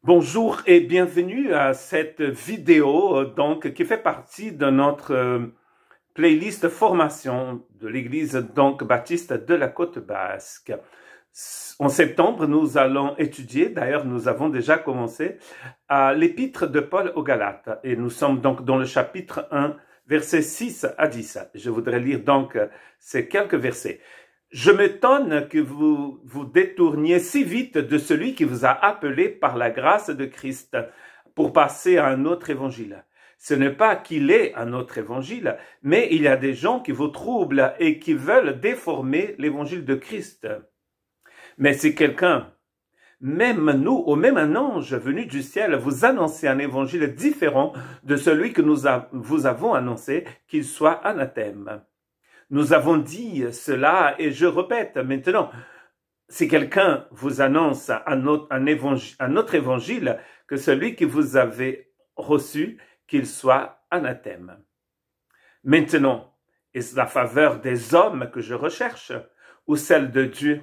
Bonjour et bienvenue à cette vidéo qui fait partie de notre playlist formation de l'église baptiste de la Côte Basque. En septembre, nous allons étudier, d'ailleurs nous avons déjà commencé, à l'épître de Paul aux Galates et nous sommes donc dans le chapitre 1, versets 6 à 10. Je voudrais lire donc ces quelques versets. Je m'étonne que vous vous détourniez si vite de celui qui vous a appelé par la grâce de Christ pour passer à un autre évangile. Ce n'est pas qu'il est un autre évangile, mais il y a des gens qui vous troublent et qui veulent déformer l'évangile de Christ. Mais si quelqu'un, même nous, ou même un ange venu du ciel, vous annonce un évangile différent de celui que vous avons annoncé, qu'il soit anathème. Nous avons dit cela et je répète maintenant, si quelqu'un vous annonce un autre évangile que celui que vous avez reçu, qu'il soit anathème. Maintenant, est-ce la faveur des hommes que je recherche ou celle de Dieu?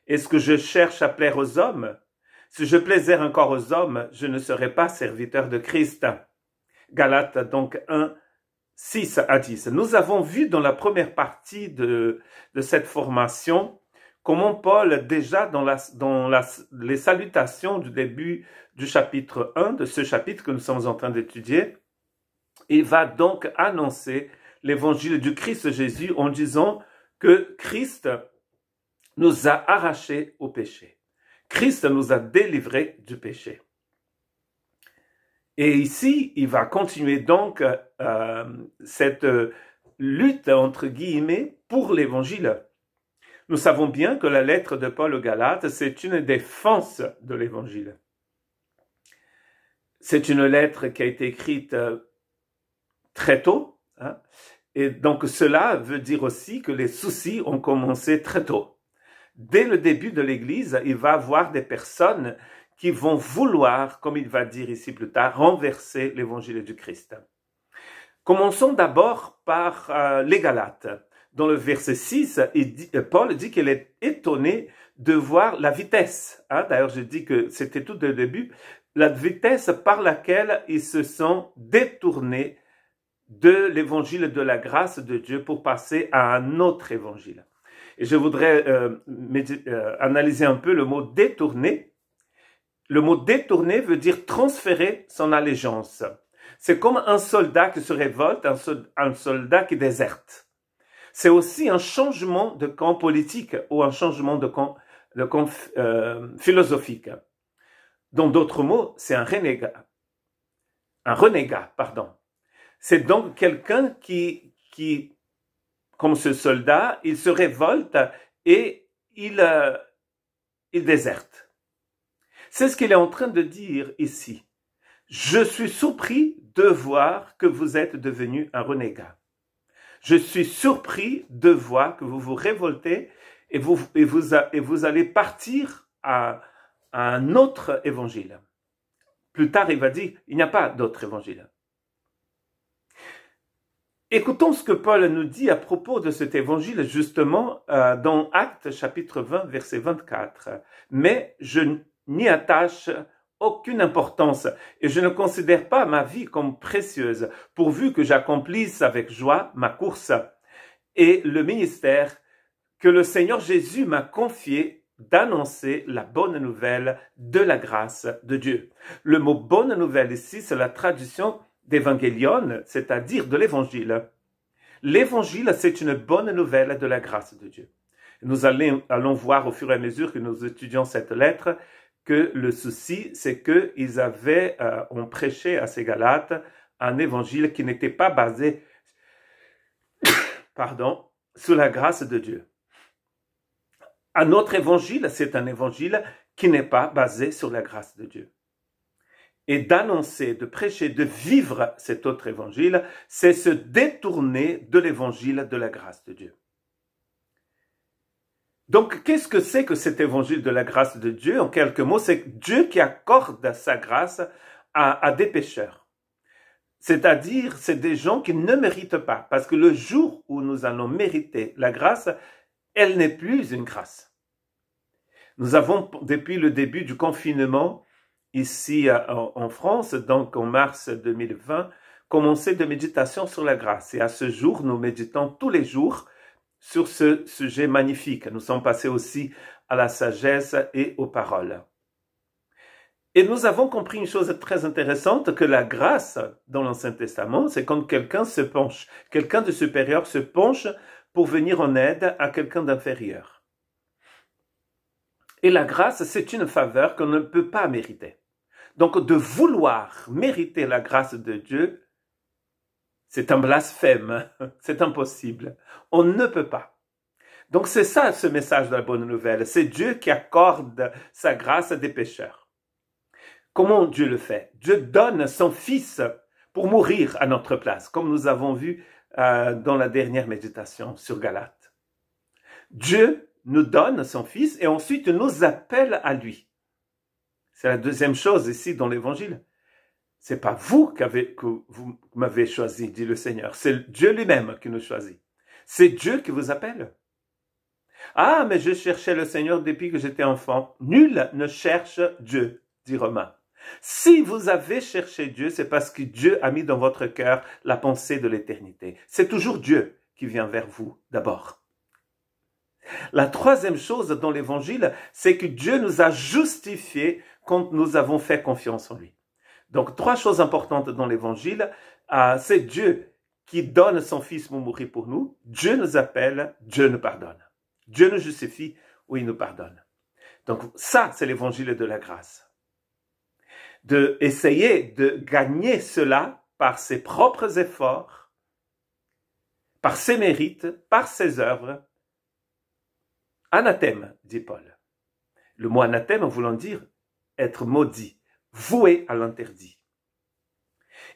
Est-ce que je cherche à plaire aux hommes? Si je plaisais encore aux hommes, je ne serais pas serviteur de Christ. Galates donc 1, 6 à 10. Nous avons vu dans la première partie de cette formation comment Paul, déjà dans les salutations du début du chapitre 1, de ce chapitre que nous sommes en train d'étudier, il va donc annoncer l'évangile du Christ Jésus en disant que Christ nous a arrachés au péché. Christ nous a délivrés du péché. Et ici, il va continuer donc cette lutte, entre guillemets, pour l'évangile. Nous savons bien que la lettre de Paul aux Galates, c'est une défense de l'évangile. C'est une lettre qui a été écrite très tôt, hein, et donc cela veut dire aussi que les soucis ont commencé très tôt. Dès le début de l'Église, il va y avoir des personnes qui vont vouloir, comme il va dire ici plus tard, renverser l'évangile du Christ. Commençons d'abord par les Galates. Dans le verset 6, Paul dit qu'il est étonné de voir la vitesse. D'ailleurs, je dis que c'était tout le début. La vitesse par laquelle ils se sont détournés de l'évangile de la grâce de Dieu pour passer à un autre évangile. Et je voudrais analyser un peu le mot détourner. Le mot détourner veut dire transférer son allégeance. C'est comme un soldat qui se révolte, un soldat qui déserte. C'est aussi un changement de camp politique ou un changement de camp philosophique. Dans d'autres mots, c'est un renégat. Un renégat, pardon. C'est donc quelqu'un qui, comme ce soldat, il se révolte et il déserte. C'est ce qu'il est en train de dire ici. Je suis surpris de voir que vous êtes devenu un renégat. Je suis surpris de voir que vous vous révoltez et vous allez partir à un autre évangile. Plus tard, il va dire, il n'y a pas d'autre évangile. Écoutons ce que Paul nous dit à propos de cet évangile, justement, dans Actes chapitre 20, verset 24. Mais je n'y attache aucune importance et je ne considère pas ma vie comme précieuse, pourvu que j'accomplisse avec joie ma course et le ministère que le Seigneur Jésus m'a confié d'annoncer la bonne nouvelle de la grâce de Dieu. Le mot bonne nouvelle ici, c'est la traduction d'évangélion, c'est-à-dire de l'évangile. L'évangile, c'est une bonne nouvelle de la grâce de Dieu. Nous allons voir au fur et à mesure que nous étudions cette lettre que le souci, c'est qu'ils ont prêché à ces Galates un évangile qui n'était pas basé, sur la grâce de Dieu. Un autre évangile, c'est un évangile qui n'est pas basé sur la grâce de Dieu. Et d'annoncer, de prêcher, de vivre cet autre évangile, c'est se détourner de l'évangile de la grâce de Dieu. Donc, qu'est-ce que c'est que cet évangile de la grâce de Dieu? En quelques mots, c'est Dieu qui accorde sa grâce à des pécheurs. C'est-à-dire, c'est des gens qui ne méritent pas. Parce que le jour où nous allons mériter la grâce, elle n'est plus une grâce. Nous avons, depuis le début du confinement, ici en France, donc en mars 2020, commencé de méditation sur la grâce. Et à ce jour, nous méditons tous les jours sur ce sujet magnifique. Nous sommes passés aussi à la sagesse et aux paroles. Et nous avons compris une chose très intéressante, que la grâce dans l'Ancien Testament, c'est quand quelqu'un se penche, quelqu'un de supérieur se penche pour venir en aide à quelqu'un d'inférieur. Et la grâce, c'est une faveur qu'on ne peut pas mériter. Donc de vouloir mériter la grâce de Dieu, c'est un blasphème, c'est impossible. On ne peut pas. Donc c'est ça ce message de la bonne nouvelle, c'est Dieu qui accorde sa grâce à des pécheurs. Comment Dieu le fait? Dieu donne son Fils pour mourir à notre place, comme nous avons vu dans la dernière méditation sur Galates. Dieu nous donne son Fils et ensuite nous appelle à lui. C'est la deuxième chose ici dans l'Évangile. C'est pas vous que vous m'avez choisi, dit le Seigneur. C'est Dieu lui-même qui nous choisit. C'est Dieu qui vous appelle. Ah, mais je cherchais le Seigneur depuis que j'étais enfant. Nul ne cherche Dieu, dit Romain. Si vous avez cherché Dieu, c'est parce que Dieu a mis dans votre cœur la pensée de l'éternité. C'est toujours Dieu qui vient vers vous d'abord. La troisième chose dans l'Évangile, c'est que Dieu nous a justifiés quand nous avons fait confiance en lui. Donc, trois choses importantes dans l'Évangile. C'est Dieu qui donne son Fils pour mourir pour nous. Dieu nous appelle, Dieu nous pardonne. Dieu nous justifie ou il nous pardonne. Donc, ça, c'est l'Évangile de la grâce. De essayer de gagner cela par ses propres efforts, par ses mérites, par ses œuvres. Anathème, dit Paul. Le mot anathème voulant dire être maudit, voué à l'interdit.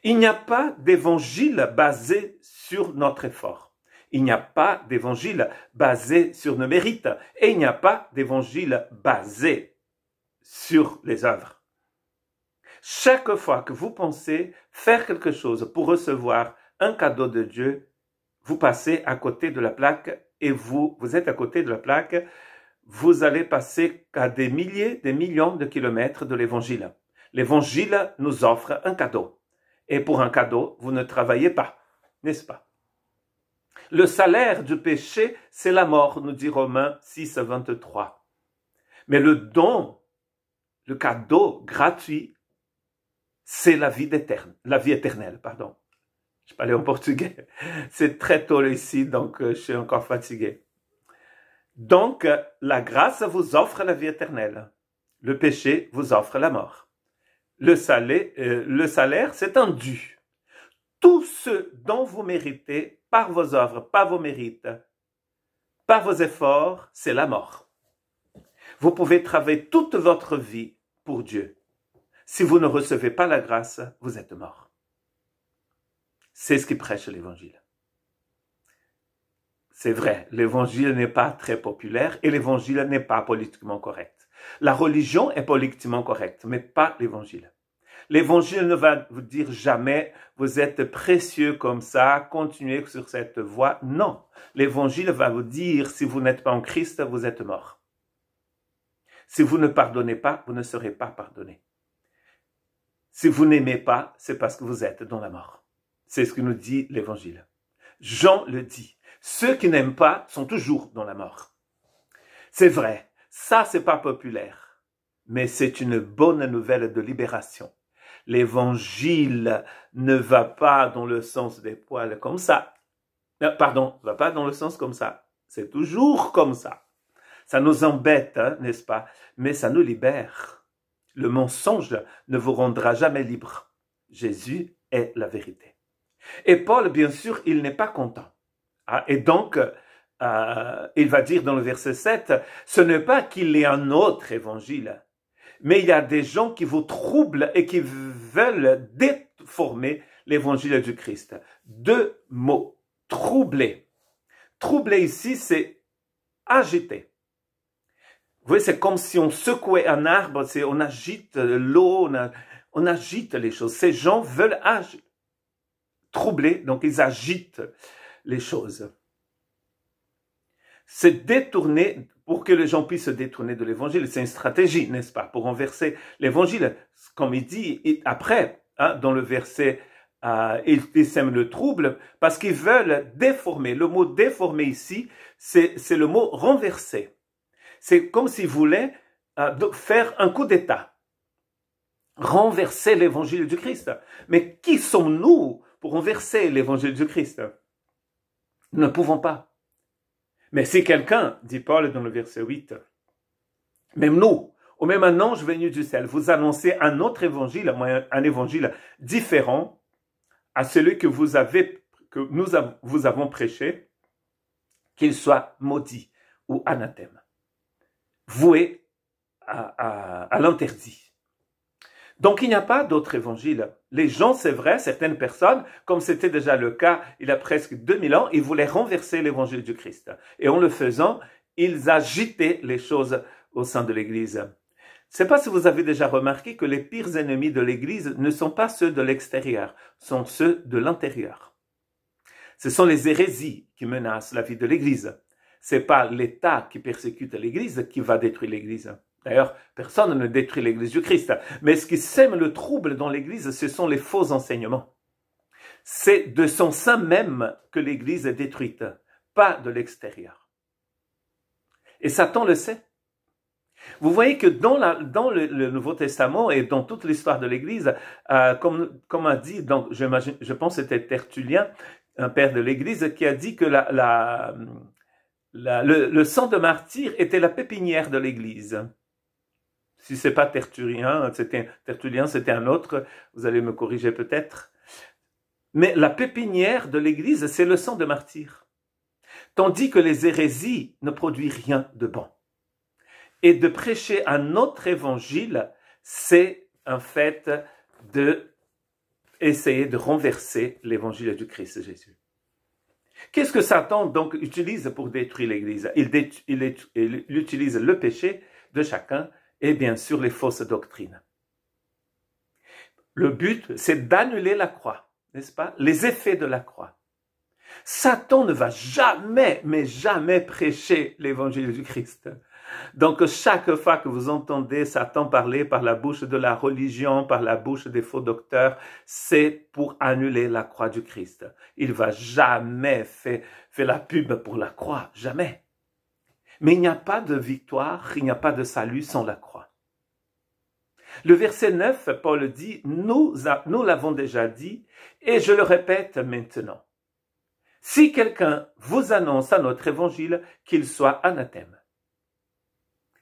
Il n'y a pas d'évangile basé sur notre effort. Il n'y a pas d'évangile basé sur nos mérites. Et il n'y a pas d'évangile basé sur les œuvres. Chaque fois que vous pensez faire quelque chose pour recevoir un cadeau de Dieu, vous passez à côté de la plaque et vous êtes à côté de la plaque, vous allez passer à des milliers, des millions de kilomètres de l'évangile. L'évangile nous offre un cadeau. Et pour un cadeau, vous ne travaillez pas, n'est-ce pas? Le salaire du péché, c'est la mort, nous dit Romains 6, 23. Mais le don, le cadeau gratuit, c'est la vie éternelle, pardon. Je parlais en portugais. C'est très tôt ici, donc je suis encore fatigué. Donc, la grâce vous offre la vie éternelle. Le péché vous offre la mort. Le salaire, c'est un dû. Tout ce dont vous méritez par vos œuvres, par vos mérites, par vos efforts, c'est la mort. Vous pouvez travailler toute votre vie pour Dieu. Si vous ne recevez pas la grâce, vous êtes mort. C'est ce qui prêche l'Évangile. C'est vrai, l'Évangile n'est pas très populaire et l'Évangile n'est pas politiquement correct. La religion est politiquement correcte, mais pas l'Évangile. L'Évangile ne va vous dire jamais « vous êtes précieux comme ça, continuez sur cette voie ». Non, l'Évangile va vous dire « si vous n'êtes pas en Christ, vous êtes mort ». Si vous ne pardonnez pas, vous ne serez pas pardonné. Si vous n'aimez pas, c'est parce que vous êtes dans la mort. C'est ce que nous dit l'Évangile. Jean le dit. Ceux qui n'aiment pas sont toujours dans la mort. C'est vrai, ça c'est pas populaire, mais c'est une bonne nouvelle de libération. L'Évangile ne va pas dans le sens des poils comme ça. Pardon, ne va pas dans le sens comme ça. C'est toujours comme ça. Ça nous embête, hein, n'est-ce pas? Mais ça nous libère. Le mensonge ne vous rendra jamais libre. Jésus est la vérité. Et Paul, bien sûr, il n'est pas content. Et donc, il va dire dans le verset 7, ce n'est pas qu'il y ait un autre évangile, mais il y a des gens qui vous troublent et qui veulent déformer l'évangile du Christ. Deux mots, troubler. Troubler ici, c'est agiter. Vous voyez, c'est comme si on secouait un arbre, on agite l'eau, on agite les choses. Ces gens veulent troubler, donc ils agitent les choses. C'est détourner, pour que les gens puissent se détourner de l'évangile. C'est une stratégie, n'est-ce pas, pour renverser l'évangile. Comme il dit après, hein, dans le verset, ils sèment le trouble parce qu'ils veulent déformer. Le mot déformer ici, c'est le mot renverser. C'est comme s'ils voulaient faire un coup d'État, renverser l'évangile du Christ. Mais qui sommes-nous pour renverser l'évangile du Christ? Nous ne pouvons pas. Mais si quelqu'un, dit Paul dans le verset 8, même nous, ou même un ange venu du ciel, vous annoncez un autre évangile, un évangile différent à celui que vous avons prêché, qu'il soit maudit ou anathème, voué à l'interdit. Donc il n'y a pas d'autre évangile. Les gens, c'est vrai, certaines personnes, comme c'était déjà le cas il y a presque 2000 ans, ils voulaient renverser l'évangile du Christ. Et en le faisant, ils agitaient les choses au sein de l'Église. Je ne sais pas si vous avez déjà remarqué que les pires ennemis de l'Église ne sont pas ceux de l'extérieur, sont ceux de l'intérieur. Ce sont les hérésies qui menacent la vie de l'Église. Ce n'est pas l'État qui persécute l'Église qui va détruire l'Église. D'ailleurs, personne ne détruit l'Église du Christ. Mais ce qui sème le trouble dans l'Église, ce sont les faux enseignements. C'est de son sein même que l'Église est détruite, pas de l'extérieur. Et Satan le sait. Vous voyez que dans le Nouveau Testament et dans toute l'histoire de l'Église, comme a dit, donc, je pense que c'était Tertullien, un père de l'Église, qui a dit que le sang de martyr était la pépinière de l'Église. Si ce n'est pas Tertullien, c'était un autre, vous allez me corriger peut-être. Mais la pépinière de l'Église, c'est le sang de martyr. Tandis que les hérésies ne produisent rien de bon. Et de prêcher un autre évangile, c'est un fait d'essayer de renverser l'évangile du Christ Jésus. Qu'est-ce que Satan donc utilise pour détruire l'Église? Il utilise le péché de chacun et bien sûr les fausses doctrines. Le but, c'est d'annuler la croix, n'est-ce pas? Les effets de la croix. Satan ne va jamais, mais jamais prêcher l'évangile du Christ. Donc chaque fois que vous entendez Satan parler par la bouche de la religion, par la bouche des faux docteurs, c'est pour annuler la croix du Christ. Il va jamais faire la pub pour la croix, jamais. Mais il n'y a pas de victoire, il n'y a pas de salut sans la croix. Le verset 9, Paul dit, nous l'avons déjà dit, et je le répète maintenant. Si quelqu'un vous annonce un autre évangile, qu'il soit anathème.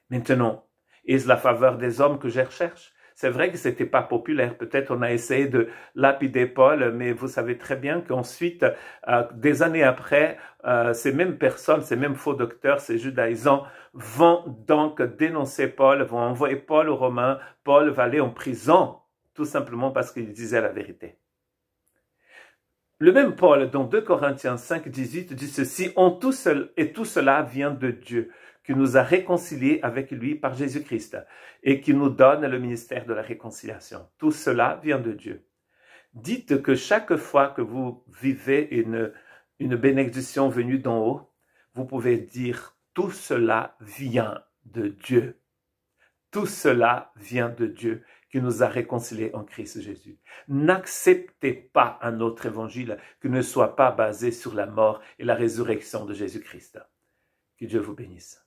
Maintenant, est-ce la faveur des hommes que je recherche? C'est vrai que c'était pas populaire. Peut-être on a essayé de lapider Paul, mais vous savez très bien qu'ensuite, des années après, ces mêmes personnes, ces mêmes faux docteurs, ces judaïsants, vont donc dénoncer Paul, vont envoyer Paul aux Romains. Paul va aller en prison, tout simplement parce qu'il disait la vérité. Le même Paul, dans 2 Corinthiens 5, 18, dit ceci, et tout cela vient de Dieu, qui nous a réconciliés avec lui par Jésus-Christ et qui nous donne le ministère de la réconciliation. Tout cela vient de Dieu. Dites que chaque fois que vous vivez une bénédiction venue d'en haut, vous pouvez dire tout cela vient de Dieu. Tout cela vient de Dieu qui nous a réconciliés en Christ Jésus. N'acceptez pas un autre évangile qui ne soit pas basé sur la mort et la résurrection de Jésus-Christ. Que Dieu vous bénisse.